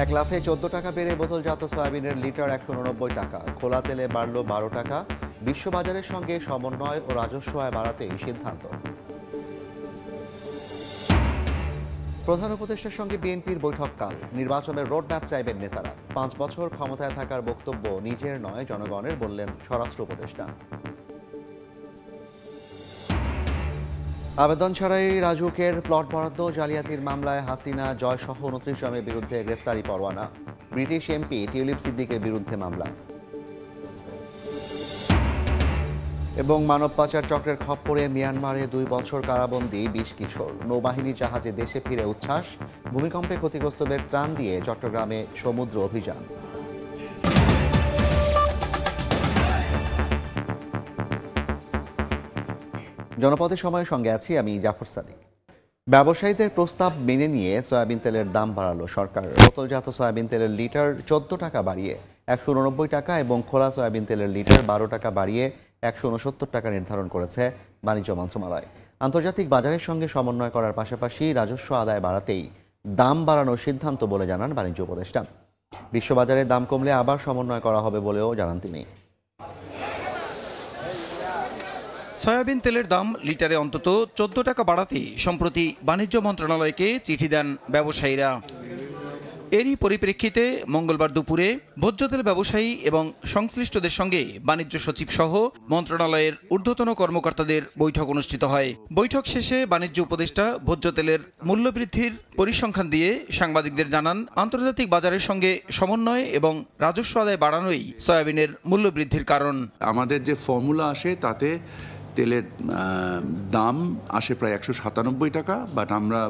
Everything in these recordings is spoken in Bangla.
এক লাফে 14 টাকা বেড়ে বোতলজাত সয়াবিনের লিটার 189 টাকা। খোলা তেলে বাড়ল 12 টাকা। বিশ্ববাজারের সঙ্গে সমন্বয় ও রাজস্ব আয় বাড়াতে এই সিদ্ধান্ত। প্রধান উপদেষ্টার সঙ্গে বিএনপির বৈঠক কাল। নির্বাচনের রোডম্যাপ চাইবেন নেতারা। 5 বছর ক্ষমতায় থাকার বক্তব্য নিজের নয়, জনগণের, বললেন স্বরাষ্ট্র উপদেষ্টা। আবেদন ছাড়াই রাজুকের প্লট বরাদ্দ জালিয়াতির মামলায় হাসিনা, জয় সহ 29 জনের বিরুদ্ধে গ্রেফতারি পরোয়ানা। ব্রিটিশ এমপি টিউলিপ সিদ্দিকের বিরুদ্ধে মামলা। এবং মানব পাচার চক্রের খপ্পরে মিয়ানমারে 2 বছর কারাবন্দী 20 কিশোর। নৌবাহিনী জাহাজে দেশে ফিরে উচ্ছ্বাস। ভূমিকম্পে ক্ষতিগ্রস্তদের ত্রাণ দিয়ে চট্টগ্রামে সমুদ্র অভিযান। জনপদের সময়ের সঙ্গে আছি আমি জাফর সাদিক। ব্যবসায়ীদের প্রস্তাব মেনে নিয়ে সয়াবিন তেলের দাম বাড়ালো সরকার। বোতলজাত সয়াবিন তেলের লিটার 14 টাকা বাড়িয়ে 189 টাকা এবং খোলা সয়াবিন তেলের লিটার 12 টাকা বাড়িয়ে 169 টাকা নির্ধারণ করেছে বাণিজ্য মন্ত্রণালয়। আন্তর্জাতিক বাজারের সঙ্গে সমন্বয় করার পাশাপাশি রাজস্ব আদায় বাড়াতেই দাম বাড়ানোর সিদ্ধান্ত বলে জানান বাণিজ্য উপদেষ্টা। বিশ্ববাজারে দাম কমলে আবার সমন্বয় করা হবে বলেও জানান তিনি। সয়াবিন তেলের দাম লিটারে অন্তত 14 টাকা বাড়াতে সম্প্রতি বাণিজ্য মন্ত্রণালয়কে চিঠি দেন ব্যবসায়ীরা। এরই পরিপ্রেক্ষিতে মঙ্গলবার দুপুরে ভোজ্য তেল ব্যবসায়ী এবং সংশ্লিষ্টদের সঙ্গে বাণিজ্য সচিব সহ মন্ত্রণালয়ের ঊর্ধ্বতন কর্মকর্তাদের বৈঠক অনুষ্ঠিত হয়। বৈঠক শেষে বাণিজ্য উপদেষ্টা ভোজ্য তেলের মূল্যবৃদ্ধির পরিসংখ্যান দিয়ে সাংবাদিকদের জানান, আন্তর্জাতিক বাজারের সঙ্গে সমন্বয় এবং রাজস্ব আদায় বাড়ানোই সয়াবিনের মূল্যবৃদ্ধির কারণ। আমাদের যে ফর্মুলা আসে তাতে তেলের দাম আসে প্রায় 197 টাকা, বাট আমরা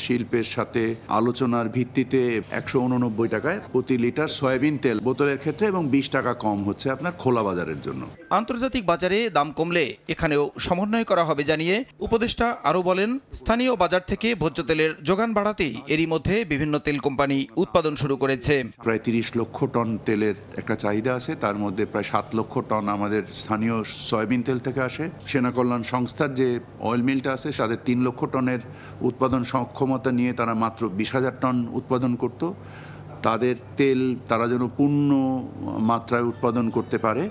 শিল্পের সাথে আলোচনার ভিত্তিতে 189 টাকায় প্রতি লিটার সয়াবিন তেল বোতলের ক্ষেত্রে এবং 20 টাকা কম হচ্ছে আপনার খোলা বাজারের জন্য। আন্তর্জাতিক বাজারে দাম কমলে এখানেও সমন্বয় করা হবে জানিয়ে উপদেষ্টা আরও বলেন, স্থানীয় বাজার থেকে ভোজ্য তেলের যোগান বাড়াতে এরই মধ্যে বিভিন্ন তেল কোম্পানি উৎপাদন শুরু করেছে। প্রায় 30 লক্ষ টন তেলের একটা চাহিদা আছে, তার মধ্যে প্রায় 7 লক্ষ টন আমাদের স্থানীয় সয়াবিন তেল থেকে আসে। সেনা কল্যাণ সংস্থার যে অয়েল মিলটা আছে তাদের 3 লক্ষ টনের উৎপাদন সক্ষমতা নিয়ে তারা মাত্র 20,000 টন উৎপাদন করত। তাদের তেল তারা যেন পূর্ণ মাত্রায় উৎপাদন করতে পারে।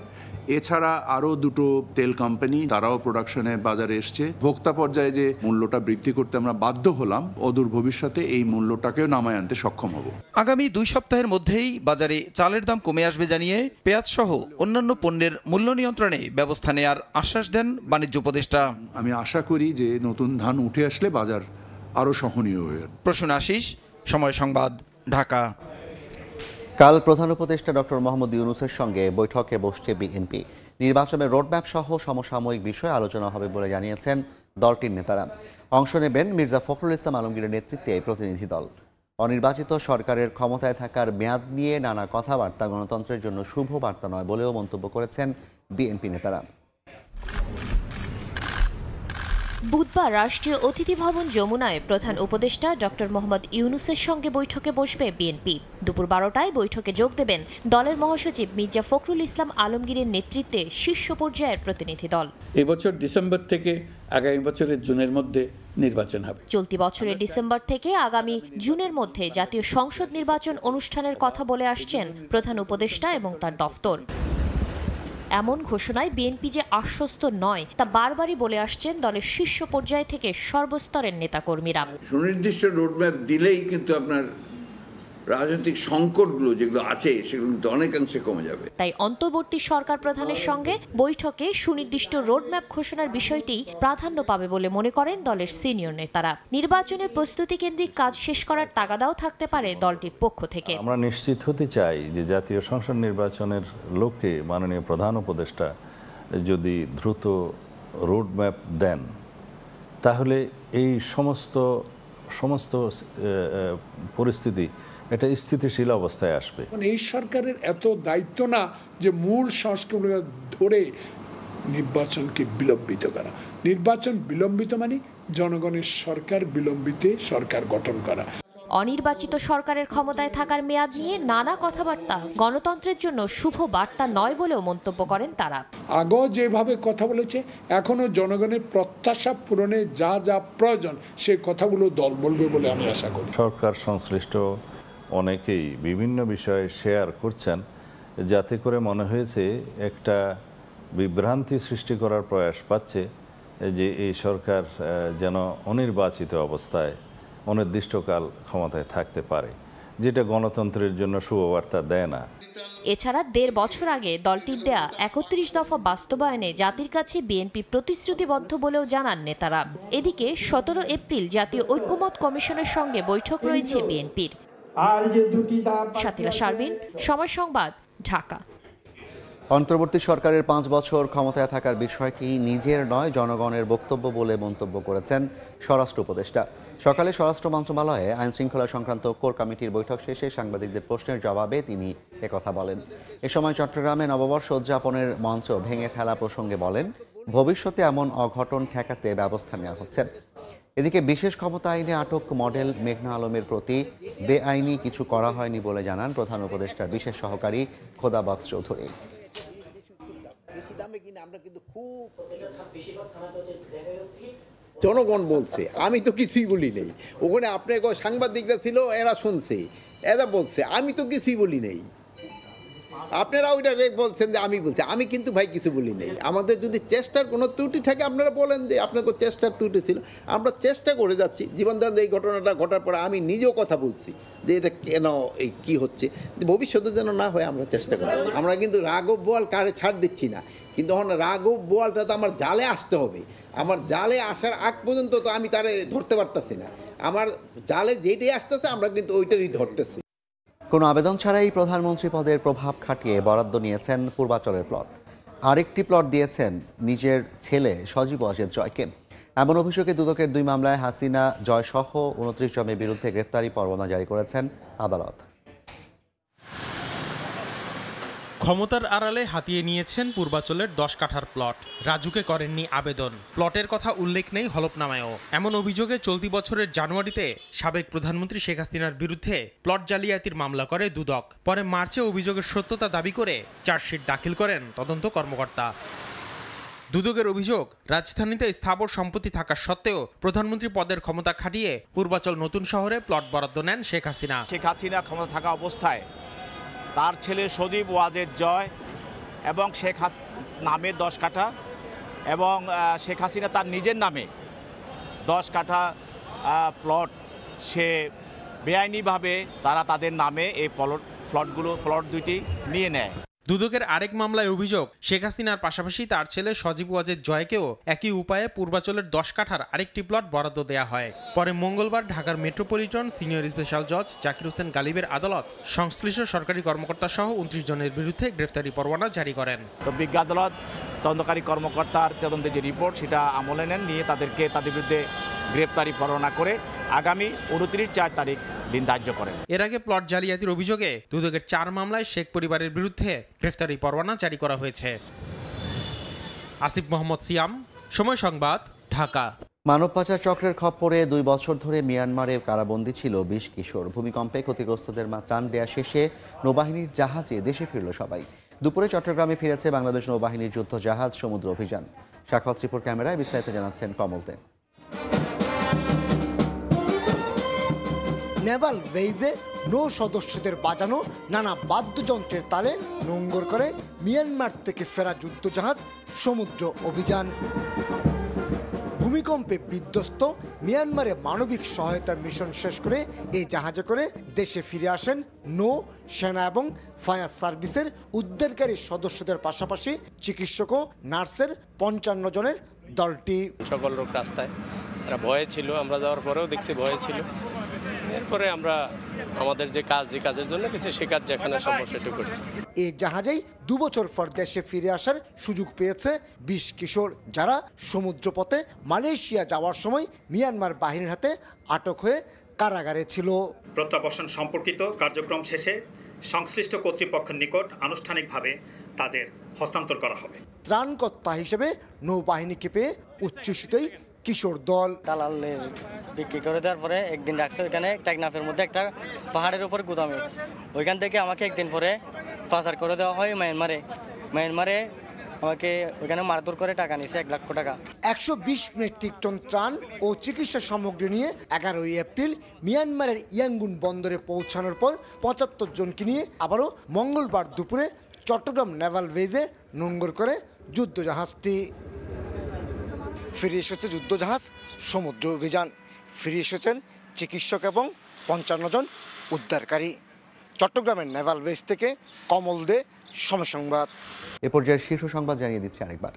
এছাড়া আরও 2টো তেল কোম্পানি তারাও প্রোডাকশনে বাজারে এসছে। ভোক্তা পর্যায়ে যে মূল্যটা বৃদ্ধি করতে আমরা বাধ্য হলাম, অদূর ভবিষ্যতে এই মূল্যটাকেও নামায় আনতে সক্ষম হব। আগামী 2 সপ্তাহের মধ্যেই বাজারে চালের দাম কমে আসবে জানিয়ে পেঁয়াজ সহ অন্যান্য পণ্যের মূল্য নিয়ন্ত্রণে ব্যবস্থা নেওয়ার আশ্বাস দেন বাণিজ্য উপদেষ্টা। আমি আশা করি যে নতুন ধান উঠে আসলে বাজার আরও সহনীয় হয়ে। প্রসূন আশিস, সময় সংবাদ, ঢাকা। কাল প্রধান উপদেষ্টা ডক্টর মোহাম্মদ ইউনূসের সঙ্গে বৈঠকে বসছে বিএনপি। নির্বাচনের রোডম্যাপ সহ সমসাময়িক বিষয়ে আলোচনা হবে বলে জানিয়েছেন দলটির নেতারা। অংশ নেবেন মির্জা ফখরুল ইসলাম আলমগীরের নেতৃত্বে প্রতিনিধি দল। অনির্বাচিত সরকারের ক্ষমতায় থাকার মেয়াদ নিয়ে নানা কথাবার্তা গণতন্ত্রের জন্য শুভ বার্তা নয় বলেও মন্তব্য করেছেন বিএনপি নেতারা। বুধবার রাষ্ট্রীয় অতিথি ভবন যমুনায় প্রধান উপদেষ্টা ডক্টর মোহাম্মদ ইউনূসের সঙ্গে বৈঠকে বসবে বিএনপি। দুপুর 12টায় বৈঠকে যোগ দেবেন দলের মহাসচিব মির্জা ফখরুল ইসলাম আলমগীরের নেতৃত্বে শীর্ষ পর্যায়ের প্রতিনিধি দল। এবছর ডিসেম্বর থেকে আগামী বছরের জুনের মধ্যে নির্বাচন হবে। চলতি বছরের ডিসেম্বর থেকে আগামী জুনের মধ্যে জাতীয় সংসদ নির্বাচন অনুষ্ঠানের কথা বলে আসছেন প্রধান উপদেষ্টা এবং তার দফতর। এমন ঘোষণায় বিএনপি যে আশ্বস্ত নয় তা বারবারই বলে আসছেন দলের শীর্ষ পর্যায় থেকে সর্বস্তরের নেতাকর্মীরা। সুনির্দিষ্ট রোডম্যাপ দিলেই কিন্তু আপনার রাজনৈতিক সংকটগুলো যেগুলো আছে সেগুলো কিন্তু অনেকাংশে কমে যাবে। তাই অন্তর্বর্তী সরকার প্রধানের সঙ্গে বৈঠকে সুনির্দিষ্ট রোডম্যাপ ঘোষণার বিষয়টি প্রাধান্য পাবে বলে মনে করেন দলের সিনিয়র নেতারা। নির্বাচনের প্রস্তুতি কেন্দ্রিক কাজ শেষ করার তাগাদাও থাকতে পারে দলটির পক্ষ থেকে। আমরা নিশ্চিত হতে চাই যে জাতীয় সংসদ নির্বাচনের লক্ষ্যে মাননীয় প্রধান উপদেষ্টা যদি দ্রুত রোডম্যাপ দেন, তাহলে এই সমস্ত পরিস্থিতি এটা স্থিতিশীল অবস্থায় আসবে। এই সরকারের এত দায়িত্ব না যে মূল সংস্কারগুলো ধরে নির্বাচনকে বিলম্বিত করা। নির্বাচন বিলম্বিত মানে জনগণের সরকার বিলম্বিতে সরকার গঠন করা। অনির্বাচিত সরকারের ক্ষমতায় থাকার মেয়াদ নিয়ে নানা কথাবার্তা গণতন্ত্রের জন্য শুভ বার্তা নয় বলেও মন্তব্য করেন তারা। আগেও যেভাবে কথা বলেছে এখনো জনগণের প্রত্যাশা পূরণে যা যা প্রয়োজন সে কথাগুলো দল বলবে বলে আমি আশা করি। সরকার সংশ্লিষ্ট অনেকেই বিভিন্ন বিষয়ে শেয়ার করছেন, যাতে করে মনে হয়েছে একটা বিভ্রান্তি সৃষ্টি করার প্রয়াস পাচ্ছে যে এই সরকার যেন অনির্বাচিত অবস্থায় অনির্দিষ্টকাল ক্ষমতায় থাকতে পারে, যেটা গণতন্ত্রের জন্য শুভবার্তা দেয় না। এছাড়া ১.৫ বছর আগে দলটির দেয়া ৩১ দফা বাস্তবায়নে জাতির কাছে বিএনপি প্রতিশ্রুতিবদ্ধ বলেও জানান নেতারা। এদিকে ১৭ এপ্রিল জাতীয় ঐক্যমত্য কমিশনের সঙ্গে বৈঠক রয়েছে বিএনপির। সাতিলা শারমিন, সময় সংবাদ, ঢাকা। অন্তর্বর্তী সরকারের 5 বছর ক্ষমতায় থাকার বিষয়টি নিজের নয়, জনগণের বক্তব্য বলে মন্তব্য করেছেন স্বরাষ্ট্র উপদেষ্টা। সকালে স্বরাষ্ট্র মন্ত্রণালয়ে আইন শৃঙ্খলা সংক্রান্ত কোর কমিটির বৈঠক শেষে সাংবাদিকদের প্রশ্নের জবাবে তিনি একথা বলেন। এ সময় চট্টগ্রামে নববর্ষ উদযাপনের মঞ্চ ভেঙে ফেলা প্রসঙ্গে বলেন, ভবিষ্যতে এমন অঘটন ঠেকাতে ব্যবস্থা নেওয়া হচ্ছে। এদিকে বিশেষ ক্ষমতা আইনে আটক মডেল মেঘনা আলমের প্রতি বেআইনি কিছু করা হয়নি বলে জানান প্রধান উপদেষ্টার বিশেষ সহকারী খোদাবক্স চৌধুরী। জনগণ বলছে, আমি তো কিছুই বলি নেই। ওখানে আপনার সাংবাদিকরা ছিল, এরা শুনছে, এরা বলছে, আমি তো কিছুই বলি নেই। আপনারা ওইটা বলছেন যে আমি বলছি, আমি কিন্তু ভাই কিছু বলি নেই। আমাদের যদি চেষ্টার কোনো ত্রুটি থাকে আপনারা বলেন যে আপনাকে চেষ্টার ত্রুটি ছিল, আমরা চেষ্টা করে যাচ্ছি। জীবনদান এই ঘটনাটা ঘটার পরে আমি নিজেও কথা বলছি যে এটা কেন এই কী হচ্ছে, ভবিষ্যতে যেন না হয় আমরা চেষ্টা করি। আমরা কিন্তু রাঘব বোয়াল কারে ছাড় দিচ্ছি না, কিন্তু এখন রাঘব বোয়ালটা তো আমার জালে আসতে হবে। আমার জালে আসার আগ পর্যন্ত তো আমি তারে ধরতে পারতেছি না। আমার জালে যেটাই আসতেছে আমরা কিন্তু ওইটারই ধরতেছি। কোনো আবেদন ছাড়াই প্রধানমন্ত্রী পদের প্রভাব খাটিয়ে বরাদ্দ নিয়েছেন পূর্বাচলের প্লট। আরেকটি প্লট দিয়েছেন নিজের ছেলে সজীব ওয়াজেদ জয়কে। এমন অভিযোগে দুদকের 2 মামলায় হাসিনা জয়সহ 29 জনের বিরুদ্ধে গ্রেফতারি পরোয়ানা জারি করেছেন আদালত। ক্ষমতার আড়ালে হাতিয়ে নিয়েছেন পূর্বাচলের 10 কাঠার প্লট। রাজুকে করেননি আবেদন, প্লটের কথা উল্লেখ নেই হলফনামায়ও। এমন অভিযোগে চলতি বছরের জানুয়ারিতে সাবেক প্রধানমন্ত্রী শেখ হাসিনার বিরুদ্ধে প্লট জালিয়াতির মামলা করে দুদক। পরে মার্চে অভিযোগের সত্যতা দাবি করে চার্জশিট দাখিল করেন তদন্ত কর্মকর্তা। দুদকের অভিযোগ, রাজধানীতে স্থাবর সম্পত্তি থাকা সত্ত্বেও প্রধানমন্ত্রী পদের ক্ষমতা খাটিয়ে পূর্বাচল নতুন শহরে প্লট বরাদ্দ নেন শেখ হাসিনা। শেখ হাসিনা ক্ষমতা থাকা অবস্থায় তার ছেলে সজীব ওয়াজেদ জয় এবং শেখ নামে 10 কাঠা এবং শেখ হাসিনা তার নিজের নামে 10 কাঠা প্লট সে বেআইনিভাবে তারা তাদের নামে এই প্লট দুইটি নিয়ে নেয়। দুদকের আরেক মামলায় অভিযোগ, শেখ হাসিনার পাশাপাশি তার ছেলে সজীব ওয়াজেদ জয়কেও একই উপায়ে পূর্বাচলের 10 কাঠার আরেকটি প্লট বরাদ্দ দেয়া হয়। পরে মঙ্গলবার ঢাকার মেট্রোপলিটন সিনিয়র স্পেশাল জজ জাকির হোসেন গালিবের আদালত সংশ্লিষ্ট সরকারি কর্মকর্তা সহ 29 জনের বিরুদ্ধে গ্রেফতারি পরোয়ানা জারি করেন। তো বিজ্ঞ আদালত তদন্তকারী কর্মকর্তার তদন্তের যে রিপোর্ট সেটা আমলে নেন, নিয়ে তাদের বিরুদ্ধে গ্রেপ্তারি পরোয়ানা করে আগামী 29/4 তারিখ দিন ধার্য করেন। এর আগে প্লট জালিয়াতির অভিযোগে দুদকের 4 মামলায় শেখ পরিবারের বিরুদ্ধে গ্রেফতারি পরোয়ানা জারি করা হয়েছে। আসিফ মোহাম্মদ সিয়াম, সময় সংবাদ, ঢাকা। মানব পাচার চক্রের খপ্পরে 2 বছর ধরে মিয়ানমারে কারাবন্দী ছিল 20 কিশোর। ভূমিকম্পে ক্ষতিগ্রস্তদের ত্রাণ দেয়া শেষে নৌবাহিনীর জাহাজে দেশে ফিরল সবাই। দুপুরে চট্টগ্রামে ফিরেছে বাংলাদেশ নৌবাহিনীর যুদ্ধ জাহাজ সমুদ্র অভিযান। সাক্ষাৎ ত্রিপুর ক্যামেরায় বিস্তারিত জানাচ্ছেন কমল দে। নেভাল বেইজে নৌ সদস্যদের বাজানো নানা বাদ্যযন্ত্রের তালে নোঙ্গর করে মিয়ানমার থেকে ফেরা যুদ্ধজাহাজ সমুদ্র অভিযান। ভূমিকম্পে বিধ্বস্ত মিয়ানমারে মানবিক সহায়তা মিশন শেষ করে এই জাহাজে করে দেশে ফিরে আসেন নৌ সেনা এবং ফায়ার সার্ভিসের উদ্ধারকারী সদস্যদের পাশাপাশি চিকিৎসক ও নার্সের 55 জনের দলটি। সকল লোক রাস্তায় এরা ভয়ে ছিল, আমরা যাওয়ার পরেও দেখছি ভয়ে ছিল। এরপরে আমরা আমাদের যে কাজের জন্য কিছু সে কাজ যেখানে সম্ভব সেটা করছি। এই জাহাজেই 2 বছর পর দেশে ফিরে আসার সুযোগ পেয়েছে 20 কিশোর, যারা সমুদ্রপথে মালয়েশিয়া যাওয়ার সময় মিয়ানমার বাহিনীর হাতে আটক হয়ে কারাগারে ছিল। প্রত্যাবাসন সম্পর্কিত কার্যক্রম শেষে সংশ্লিষ্ট কর্তৃপক্ষের নিকট আনুষ্ঠানিকভাবে তাদের হস্তান্তর করা হবে। ত্রাণকর্তা হিসেবে নৌবাহিনীকে পেয়ে উচ্ছ্বসিতই কিশোর দল। দালালের বিক্রি করে দেওয়ার পরে একদিন রাখছে ওইখানে টেকনাফের মধ্যে একটা পাহাড়ের উপর গুদামে। ওইখান থেকে আমাকে একদিন পরে পাচার করে দেওয়া হয় মায়ানমারে। আমাকে ওইখানে মারধর করে টাকা নিছে 1 লক্ষ টাকা। 120 মেট্রিক টন ত্রাণ ও চিকিৎসা সামগ্রী নিয়ে 11 এপ্রিল মিয়ানমারের ইয়াঙ্গুন বন্দরে পৌঁছানোর পর 75 জনকে নিয়ে আবারও মঙ্গলবার দুপুরে চট্টগ্রাম নেভাল বেজে নোঙ্গর করে যুদ্ধজাহাজটি। ফিরে এসেছে যুদ্ধজাহাজ, সমুদ্র অভিযান, ফিরে এসেছেন চিকিৎসক এবং 55 জন উদ্ধারকারী। চট্টগ্রামের নেভাল বেস থেকে কমল দে, সময় সংবাদ। এ পর্যায়ে শীর্ষ সংবাদ জানিয়ে দিচ্ছি আরেকবার।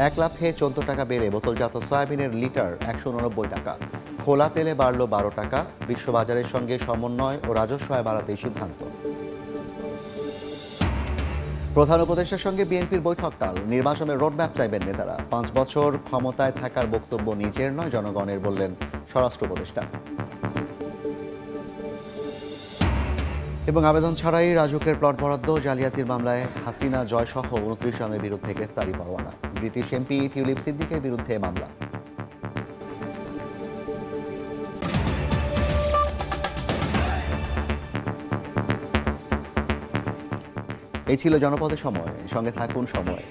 1 লাফে 14 টাকা বেড়ে বোতলজাত সয়াবিনের লিটার 189 টাকা। খোলা তেলে বাড়ল 12 টাকা। বিশ্ববাজারের সঙ্গে সমন্বয় ও রাজস্ব আয় বাড়াতে সিদ্ধান্ত। প্রধান উপদেষ্টার সঙ্গে বিএনপির বৈঠককাল। নির্বাচনের রোডম্যাপ চাইবেন নেতারা। 5 বছর ক্ষমতায় থাকার বক্তব্য নিজের নয়, জনগণের, বললেন স্বরাষ্ট্র উপদেষ্টা। এবং আবেদন ছাড়াই রাজুকের প্লট বরাদ্দ জালিয়াতির মামলায় হাসিনা জয় সহ 29 জনের বিরুদ্ধে গ্রেফতারি পরোয়ানা। ব্রিটিশ এমপি টিউলিপ সিদ্দিকের বিরুদ্ধে মামলা। এই ছিল জনপদের সময়। সঙ্গে থাকুন সময়।